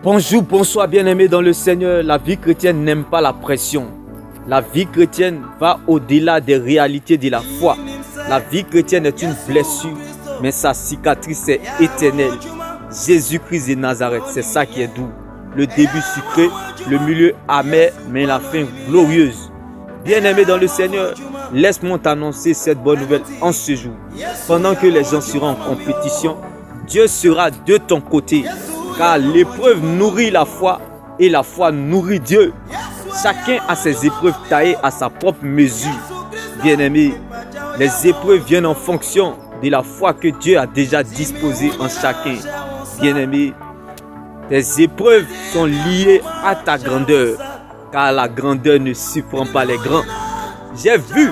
Bonjour, bonsoir bien-aimés dans le Seigneur. La vie chrétienne n'aime pas la pression. La vie chrétienne va au-delà des réalités de la foi. La vie chrétienne est une blessure, mais sa cicatrice est éternelle. Jésus-Christ de Nazareth, c'est ça qui est doux. Le début sucré, le milieu amer, mais la fin glorieuse. Bien-aimés dans le Seigneur, laisse-moi t'annoncer cette bonne nouvelle en ce jour. Pendant que les gens seront en compétition, Dieu sera de ton côté. Car l'épreuve nourrit la foi et la foi nourrit Dieu. Chacun a ses épreuves taillées à sa propre mesure. Bien-aimés, les épreuves viennent en fonction de la foi que Dieu a déjà disposée en chacun. Bien-aimés, tes épreuves sont liées à ta grandeur, car la grandeur ne surprend pas les grands. J'ai vu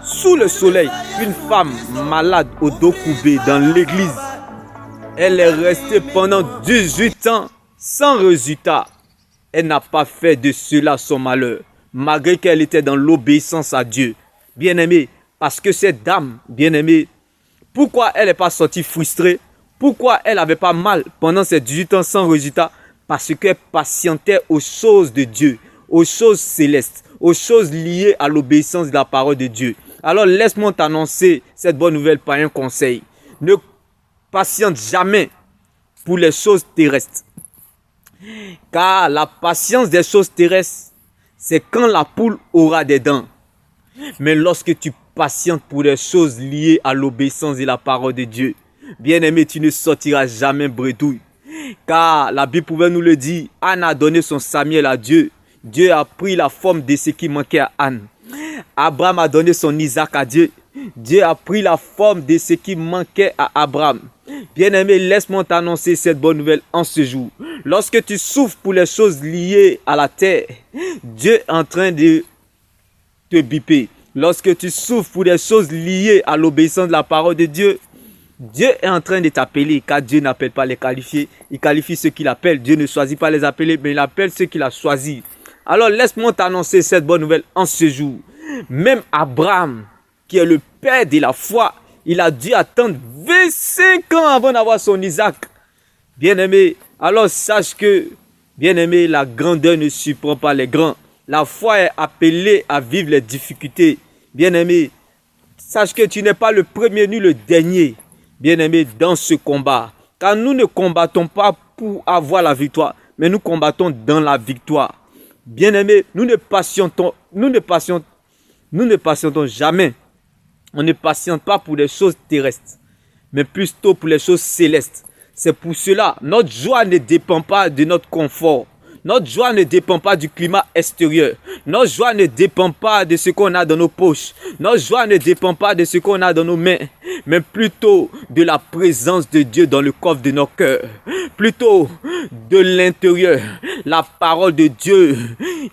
sous le soleil une femme malade au dos courbé dans l'église. Elle est restée pendant 18 ans sans résultat. Elle n'a pas fait de cela son malheur, malgré qu'elle était dans l'obéissance à Dieu. Bien-aimé, parce que cette dame, bien-aimée, pourquoi elle n'est pas sortie frustrée? Pourquoi elle n'avait pas mal pendant ces 18 ans sans résultat? Parce qu'elle patientait aux choses de Dieu, aux choses célestes, aux choses liées à l'obéissance de la parole de Dieu. Alors laisse-moi t'annoncer cette bonne nouvelle par un conseil. Ne patiente jamais pour les choses terrestres. Car la patience des choses terrestres, c'est quand la poule aura des dents. Mais lorsque tu patientes pour les choses liées à l'obéissance de la parole de Dieu, bien-aimé, tu ne sortiras jamais bredouille. Car la Bible pouvait nous le dire, Anne a donné son Samuel à Dieu. Dieu a pris la forme de ce qui manquait à Anne. Abraham a donné son Isaac à Dieu. Dieu a pris la forme de ce qui manquait à Abraham. Bien-aimé, laisse-moi t'annoncer cette bonne nouvelle en ce jour. Lorsque tu souffres pour les choses liées à la terre, Dieu est en train de te biper. Lorsque tu souffres pour les choses liées à l'obéissance de la parole de Dieu, Dieu est en train de t'appeler, car Dieu n'appelle pas les qualifiés. Il qualifie ceux qu'il appelle. Dieu ne choisit pas les appeler, mais il appelle ceux qu'il a choisis. Alors laisse-moi t'annoncer cette bonne nouvelle en ce jour. Même Abraham, qui est le père de la foi, il a dû attendre 25 ans avant d'avoir son Isaac. Bien-aimé, alors sache que, bien-aimé, la grandeur ne surprend pas les grands. La foi est appelée à vivre les difficultés. Bien-aimé, sache que tu n'es pas le premier ni le dernier, bien-aimé, dans ce combat. Car nous ne combattons pas pour avoir la victoire, mais nous combattons dans la victoire. Bien-aimé, nous ne patientons jamais. On ne patiente pas pour les choses terrestres, mais plutôt pour les choses célestes. C'est pour cela, notre joie ne dépend pas de notre confort. Notre joie ne dépend pas du climat extérieur. Notre joie ne dépend pas de ce qu'on a dans nos poches. Notre joie ne dépend pas de ce qu'on a dans nos mains, mais plutôt de la présence de Dieu dans le coffre de nos cœurs. Plutôt de l'intérieur, la parole de Dieu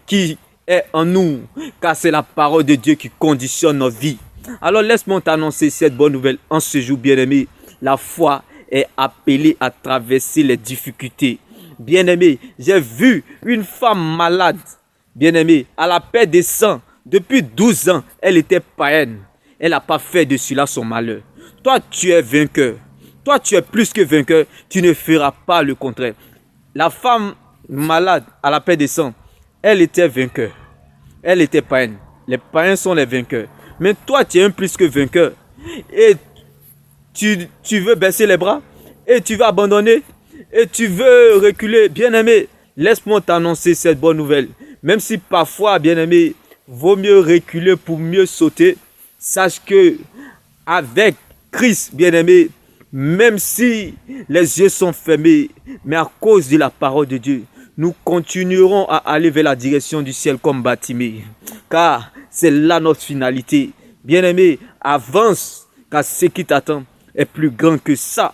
qui est en nous, car c'est la parole de Dieu qui conditionne nos vies. Alors laisse-moi t'annoncer cette bonne nouvelle en ce jour, bien-aimé. La foi est appelée à traverser les difficultés. Bien-aimé, j'ai vu une femme malade, bien-aimé, à la paix des sangs. Depuis 12 ans, elle était païenne. Elle n'a pas fait de cela son malheur. Toi, tu es vainqueur. Toi, tu es plus que vainqueur. Tu ne feras pas le contraire. La femme malade à la paix des sangs, elle était vainqueur. Elle était païenne. Les païens sont les vainqueurs. Mais toi, tu es un plus que vainqueur. Et tu veux baisser les bras. Et tu veux abandonner. Et tu veux reculer. Bien-aimé, laisse-moi t'annoncer cette bonne nouvelle. Même si parfois, bien-aimé, vaut mieux reculer pour mieux sauter. Sache que avec Christ, bien-aimé, même si les yeux sont fermés, mais à cause de la parole de Dieu, nous continuerons à aller vers la direction du ciel comme Bartimée. Car c'est là notre finalité. Bien-aimé, avance, car ce qui t'attend est plus grand que ça.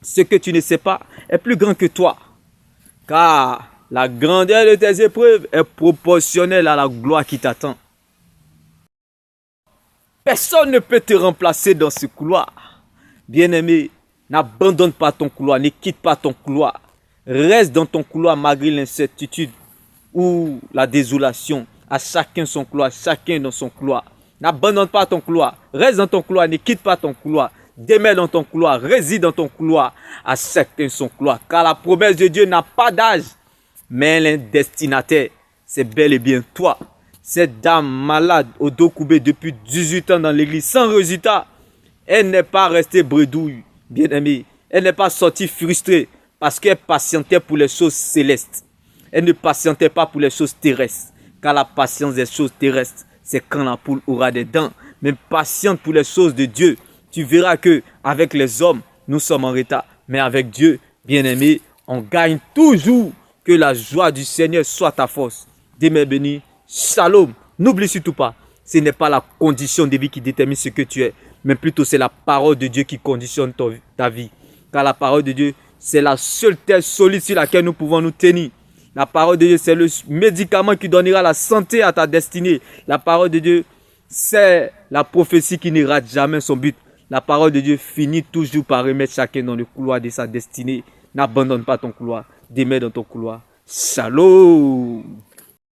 Ce que tu ne sais pas est plus grand que toi. Car la grandeur de tes épreuves est proportionnelle à la gloire qui t'attend. Personne ne peut te remplacer dans ce couloir. Bien-aimé, n'abandonne pas ton couloir, ne quitte pas ton couloir. Reste dans ton couloir malgré l'incertitude ou la désolation. À chacun son couloir, chacun dans son couloir. N'abandonne pas ton couloir. Reste dans ton couloir, ne quitte pas ton couloir. Demeure dans ton couloir, réside dans ton couloir, accepte son couloir. Car la promesse de Dieu n'a pas d'âge, mais elle est destinataire. C'est bel et bien toi. Cette dame malade au dos courbé depuis 18 ans dans l'église sans résultat, elle n'est pas restée bredouille, bien-aimée. Elle n'est pas sortie frustrée parce qu'elle patientait pour les choses célestes. Elle ne patientait pas pour les choses terrestres. Car la patience des choses terrestres, c'est quand la poule aura des dents. Mais patiente pour les choses de Dieu. Tu verras que avec les hommes, nous sommes en retard. Mais avec Dieu, bien-aimé, on gagne toujours. Que la joie du Seigneur soit ta force. Demeure béni. Shalom. N'oublie surtout pas, ce n'est pas la condition de vie qui détermine ce que tu es. Mais plutôt c'est la parole de Dieu qui conditionne ta vie. Car la parole de Dieu, c'est la seule terre solide sur laquelle nous pouvons nous tenir. La parole de Dieu, c'est le médicament qui donnera la santé à ta destinée. La parole de Dieu, c'est la prophétie qui ne rate jamais son but. La parole de Dieu finit toujours par remettre chacun dans le couloir de sa destinée. N'abandonne pas ton couloir. Demeure dans ton couloir. Shalom.